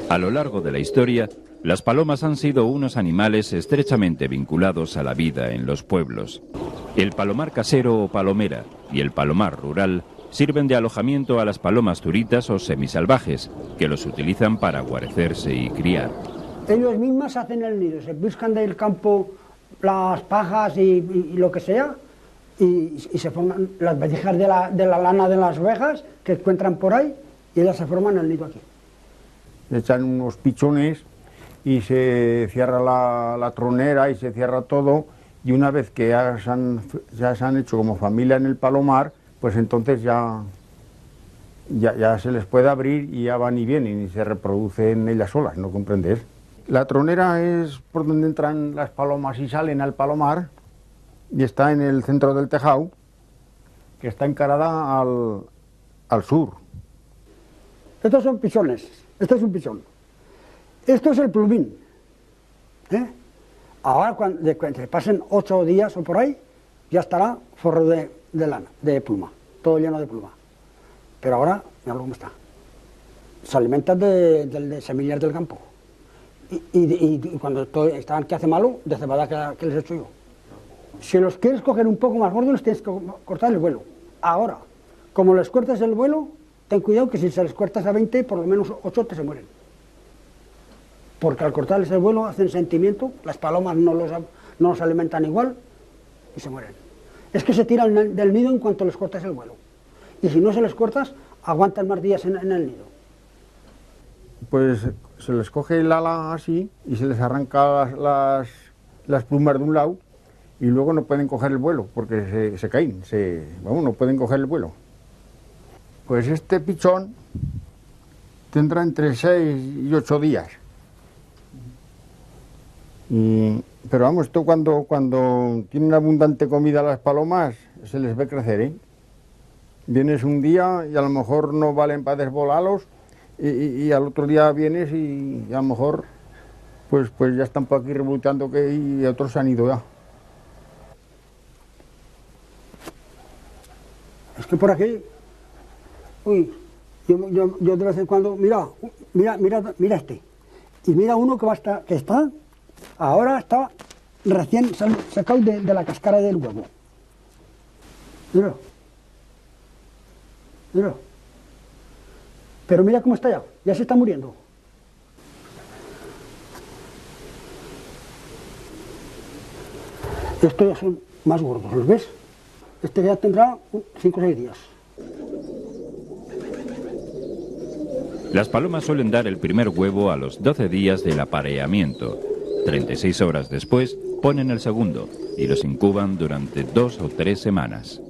A lo largo de la historia, las palomas han sido unos animales estrechamente vinculados a la vida en los pueblos. El palomar casero o palomera y el palomar rural sirven de alojamiento a las palomas turitas o semisalvajes, que los utilizan para guarecerse y criar. Ellos mismas hacen el nido, se buscan del campo las pajas y lo que sea, y se forman las vallejas de la lana de las ovejas que encuentran por ahí, y ellas se forman el nido aquí. Echan unos pichones y se cierra la tronera y se cierra todo, y una vez que ya se han hecho como familia en el palomar, pues entonces ya se les puede abrir y ya van y vienen y se reproducen ellas solas, ¿no comprendes? La tronera es por donde entran las palomas y salen al palomar, y está en el centro del tejado, que está encarada al sur. Estos son pichones, este es un pichón. Esto es el plumín. Ahora, cuando se pasen 8 días o por ahí, ya estará forro de lana, de pluma, todo lleno de pluma. Pero ahora, mira cómo está. Se alimenta de semillas del campo. Y cuando estaban que hace malo, de cebada que les he hecho yo. Si los quieres coger un poco más gordos, les tienes que cortar el vuelo. Ahora, como les cortas el vuelo, ten cuidado que si se les cortas a 20, por lo menos 8 te se mueren. Porque al cortarles el vuelo hacen sentimiento, las palomas no los alimentan igual y se mueren. Es que se tiran del nido en cuanto les cortas el vuelo. Y si no se les cortas, aguantan más días en el nido. Pues se les coge el ala así y se les arranca las plumas de un lado, y luego no pueden coger el vuelo porque se caen, no pueden coger el vuelo. Pues este pichón tendrá entre 6 y 8 días. Pero vamos, esto cuando tienen abundante comida las palomas, se les ve crecer, ¿eh? Vienes un día y a lo mejor no valen para desvolarlos, y al otro día vienes y a lo mejor pues ya están por aquí revoloteando y otros se han ido ya. Es que por aquí, yo de vez en cuando, mira este, y mira uno que ahora está recién sacado de la cáscara del huevo. Mira. Pero mira cómo está ya se está muriendo. Estos ya son más gordos, ¿los ves? Este ya tendrá 5 o 6 días. Las palomas suelen dar el primer huevo a los 12 días del apareamiento. 36 horas después ponen el segundo y los incuban durante 2 o 3 semanas.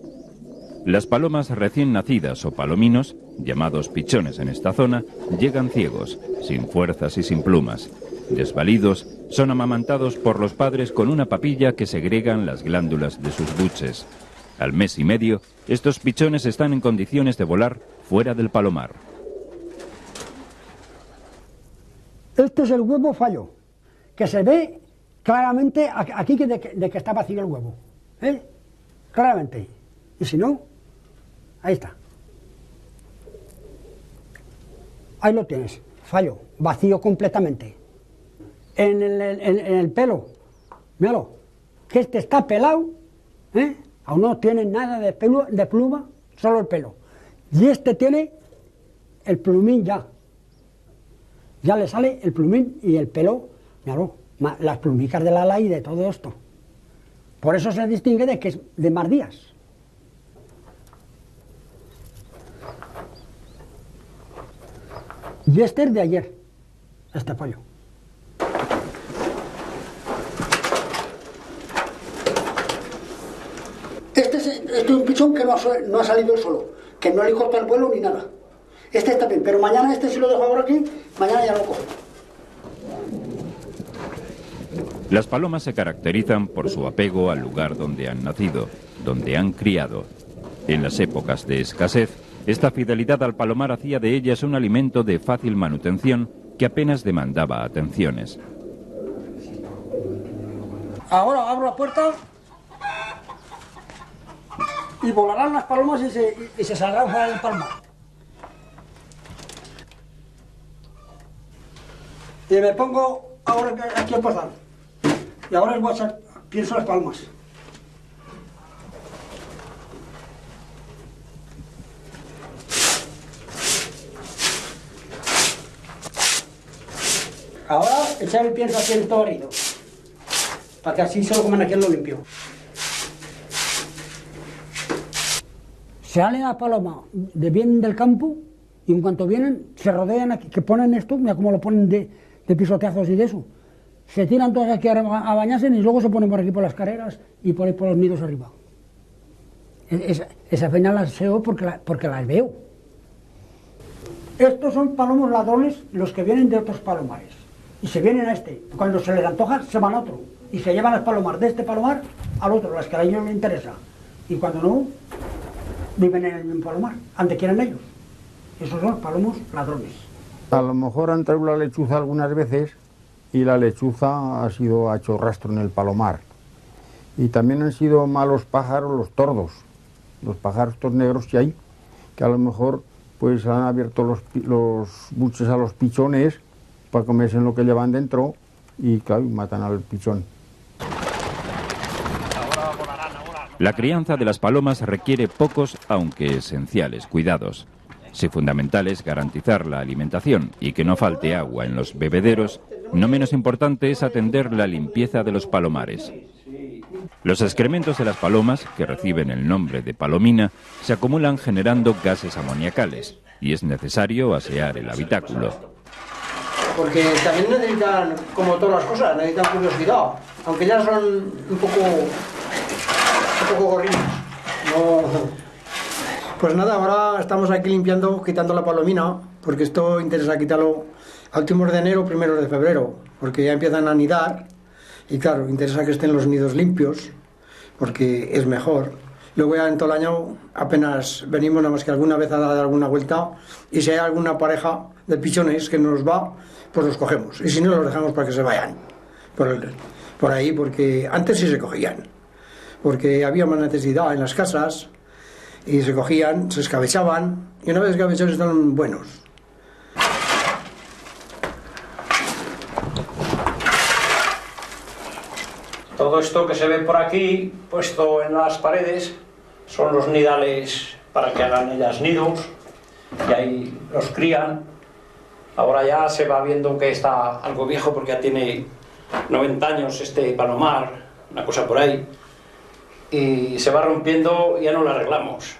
Las palomas recién nacidas o palominos, llamados pichones en esta zona, llegan ciegos, sin fuerzas y sin plumas. Desvalidos, son amamantados por los padres con una papilla que segregan las glándulas de sus buches. Al mes y medio, estos pichones están en condiciones de volar fuera del palomar. Este es el huevo fallo, que se ve claramente aquí de que está vacío el huevo. Claramente. Y si no, ahí está. Ahí lo tienes, fallo, vacío completamente. En el pelo, míralo, que este está pelado, aún no tiene nada de pluma, solo el pelo. Y este tiene el plumín ya. Ya le sale el plumín y el pelo, míralo, las plumicas del ala y de todo esto. Por eso se distingue de que es de más días. Y este es de ayer, este pollo. Este es un pichón que no ha salido solo, que no le corta el vuelo ni nada. Este está bien, pero mañana si lo dejo ahora aquí, mañana ya lo cojo. Las palomas se caracterizan por su apego al lugar donde han nacido, donde han criado. En las épocas de escasez, esta fidelidad al palomar hacía de ellas un alimento de fácil manutención que apenas demandaba atenciones. Ahora abro la puerta y volarán las palomas y se saldrán fuera del palomar. Y me pongo ahora aquí a pasar. Y ahora pienso las palmas. Ahora echar el pienso aquí en todo herido, para que así se lo coman aquí en lo limpio. Salen las palomas vienen del campo y en cuanto vienen se rodean aquí, que ponen esto, mira cómo lo ponen de pisoteazos y de eso. Se tiran todas aquí a bañarse y luego se ponen por aquí por las carreras y por ahí por los nidos arriba. Esa feña las seo porque las veo. Estos son palomos ladrones, los que vienen de otros palomares. Y se vienen a este. Cuando se les antoja, se van a otro. Y se llevan las palomas de este palomar al otro, las que a ellos les interesa. Y cuando no, viven en el mismo palomar, donde quieren ellos. Esos son palomos ladrones. A lo mejor han traído la lechuza algunas veces y la lechuza ha hecho rastro en el palomar. Y también han sido malos pájaros los tordos, los pájaros estos negros que hay, que a lo mejor pues han abierto los buches a los pichones para comerse lo que llevan dentro y claro, matan al pichón. La crianza de las palomas requiere pocos, aunque esenciales, cuidados. Si fundamental es garantizar la alimentación y que no falte agua en los bebederos, no menos importante es atender la limpieza de los palomares. Los excrementos de las palomas, que reciben el nombre de palomina, se acumulan generando gases amoniacales y es necesario asear el habitáculo. Porque también necesitan, como todas las cosas, necesitan curiosidad, aunque ya son un poco gorrinos. No. Pues nada, ahora estamos aquí limpiando, quitando la palomina, porque esto interesa quitarlo a últimos de enero, primeros de febrero, porque ya empiezan a anidar y claro, interesa que estén los nidos limpios, porque es mejor. Luego ya en todo el año apenas venimos, nada más que alguna vez a dar alguna vuelta, y si hay alguna pareja de pichones que nos va, pues los cogemos, y si no los dejamos para que se vayan por ahí, porque antes sí se cogían, porque había más necesidad en las casas, y se cogían, se escabechaban, y una vez escabechados están buenos. Todo esto que se ve por aquí, puesto en las paredes, son los nidales para que hagan ellas nidos, y ahí los crían. Ahora ya se va viendo que está algo viejo porque ya tiene 90 años este palomar, una cosa por ahí, y se va rompiendo y ya no lo arreglamos,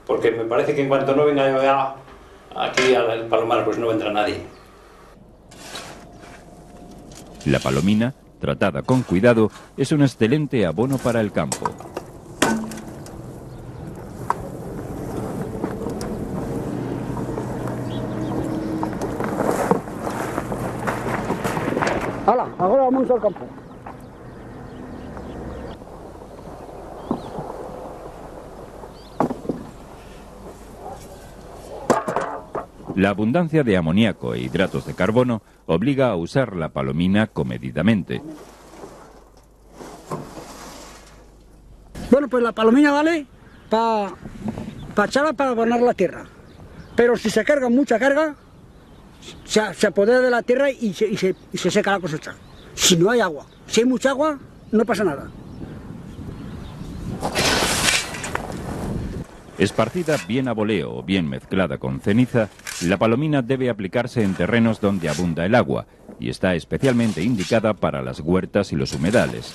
porque me parece que en cuanto no venga yo ya aquí al palomar pues no vendrá nadie. La palomina, tratada con cuidado, es un excelente abono para el campo. ¡Hala! Ahora vamos al campo. La abundancia de amoníaco e hidratos de carbono obliga a usar la palomina comedidamente. Bueno, pues la palomina vale para echarla para abonar la tierra. Pero si se carga mucha carga, se apodera de la tierra y se seca la cosecha. Si no hay agua, si hay mucha agua, no pasa nada. Esparcida bien a voleo o bien mezclada con ceniza, la palomina debe aplicarse en terrenos donde abunda el agua y está especialmente indicada para las huertas y los humedales.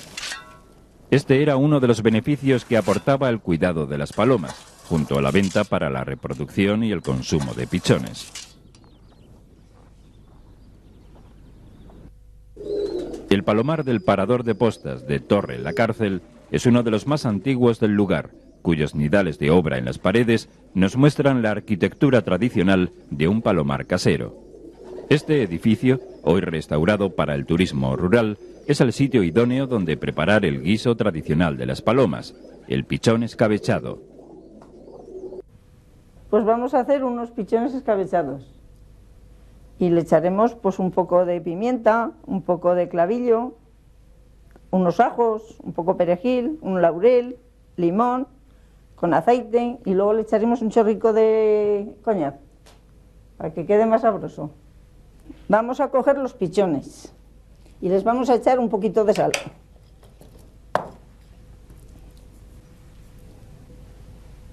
Este era uno de los beneficios que aportaba el cuidado de las palomas, junto a la venta para la reproducción y el consumo de pichones. El palomar del Parador de Postas de Torre la Cárcel es uno de los más antiguos del lugar, cuyos nidales de obra en las paredes nos muestran la arquitectura tradicional de un palomar casero. Este edificio, hoy restaurado para el turismo rural, es el sitio idóneo donde preparar el guiso tradicional de las palomas, el pichón escabechado. Pues vamos a hacer unos pichones escabechados y le echaremos pues un poco de pimienta, un poco de clavillo, unos ajos, un poco perejil, un laurel, limón, con aceite y luego le echaremos un chorrico de coñac para que quede más sabroso. Vamos a coger los pichones y les vamos a echar un poquito de sal.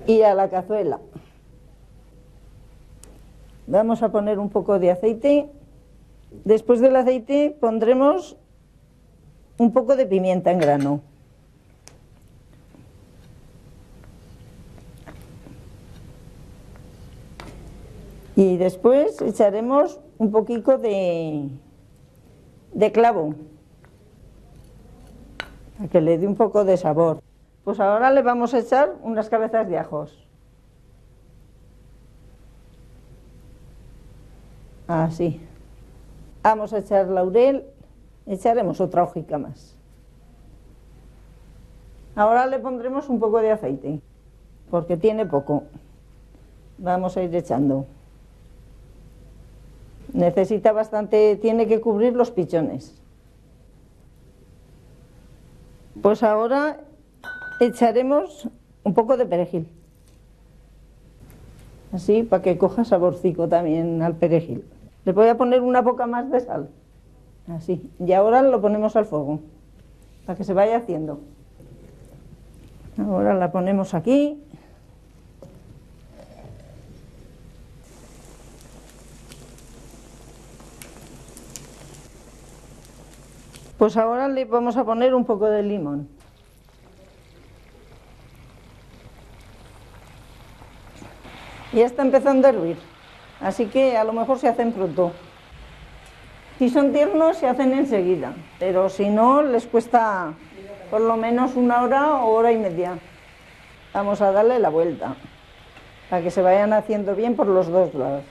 Y a la cazuela vamos a poner un poco de aceite. Después del aceite pondremos un poco de pimienta en grano. Y después echaremos un poquito de clavo, para que le dé un poco de sabor. Pues ahora le vamos a echar unas cabezas de ajos. Así. Vamos a echar laurel, echaremos otra hojica más. Ahora le pondremos un poco de aceite, porque tiene poco. Vamos a ir echando. Necesita bastante, tiene que cubrir los pichones. Pues ahora echaremos un poco de perejil. Así, para que coja saborcico también al perejil. Le voy a poner una poca más de sal. Así. Y ahora lo ponemos al fuego, para que se vaya haciendo. Ahora la ponemos aquí. Pues ahora le vamos a poner un poco de limón. Ya está empezando a hervir, así que a lo mejor se hacen pronto. Si son tiernos se hacen enseguida, pero si no les cuesta por lo menos 1 hora o hora y media. Vamos a darle la vuelta, para que se vayan haciendo bien por los dos lados.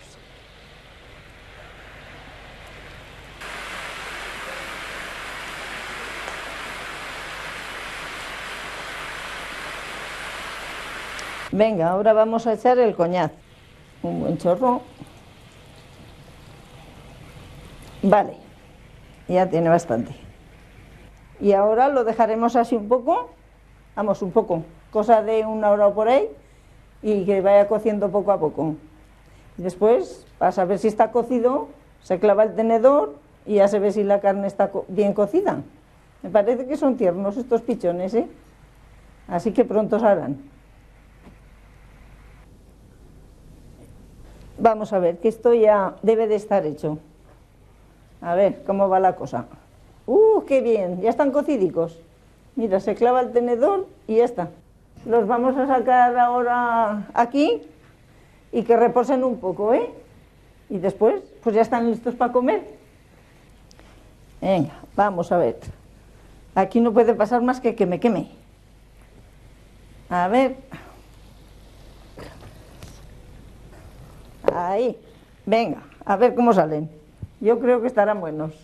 Venga, ahora vamos a echar el coñac, un buen chorro. Vale, ya tiene bastante. Y ahora lo dejaremos así un poco, vamos, un poco, cosa de 1 hora por ahí, y que vaya cociendo poco a poco. Y después, para saber si está cocido, se clava el tenedor y ya se ve si la carne está bien cocida. Me parece que son tiernos estos pichones, ¿eh? Así que pronto se harán. Vamos a ver, que esto ya debe de estar hecho. A ver cómo va la cosa. ¡Qué bien! Ya están cocidicos. Mira, se clava el tenedor y ya está. Los vamos a sacar ahora aquí y que reposen un poco, ¿eh? Y después, pues ya están listos para comer. Venga, vamos a ver. Aquí no puede pasar más que me queme. A ver. Ahí, venga, a ver cómo salen. Yo creo que estarán buenos.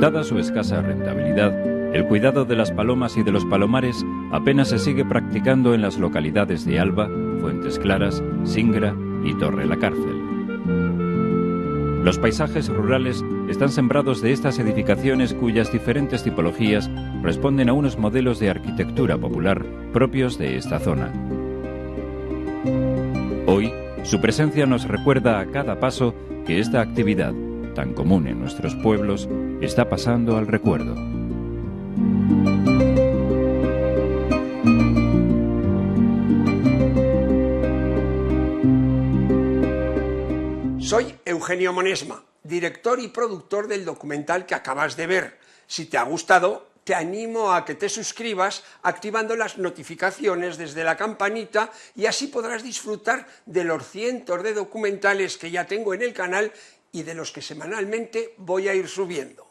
Dada su escasa rentabilidad, el cuidado de las palomas y de los palomares apenas se sigue practicando en las localidades de Alba, Fuentes Claras, Singra y Torre la Cárcel. Los paisajes rurales están sembrados de estas edificaciones cuyas diferentes tipologías responden a unos modelos de arquitectura popular propios de esta zona. Hoy, su presencia nos recuerda a cada paso que esta actividad, tan común en nuestros pueblos, está pasando al recuerdo. Soy Eugenio Monesma, director y productor del documental que acabas de ver. Si te ha gustado, te animo a que te suscribas activando las notificaciones desde la campanita y así podrás disfrutar de los cientos de documentales que ya tengo en el canal y de los que semanalmente voy a ir subiendo.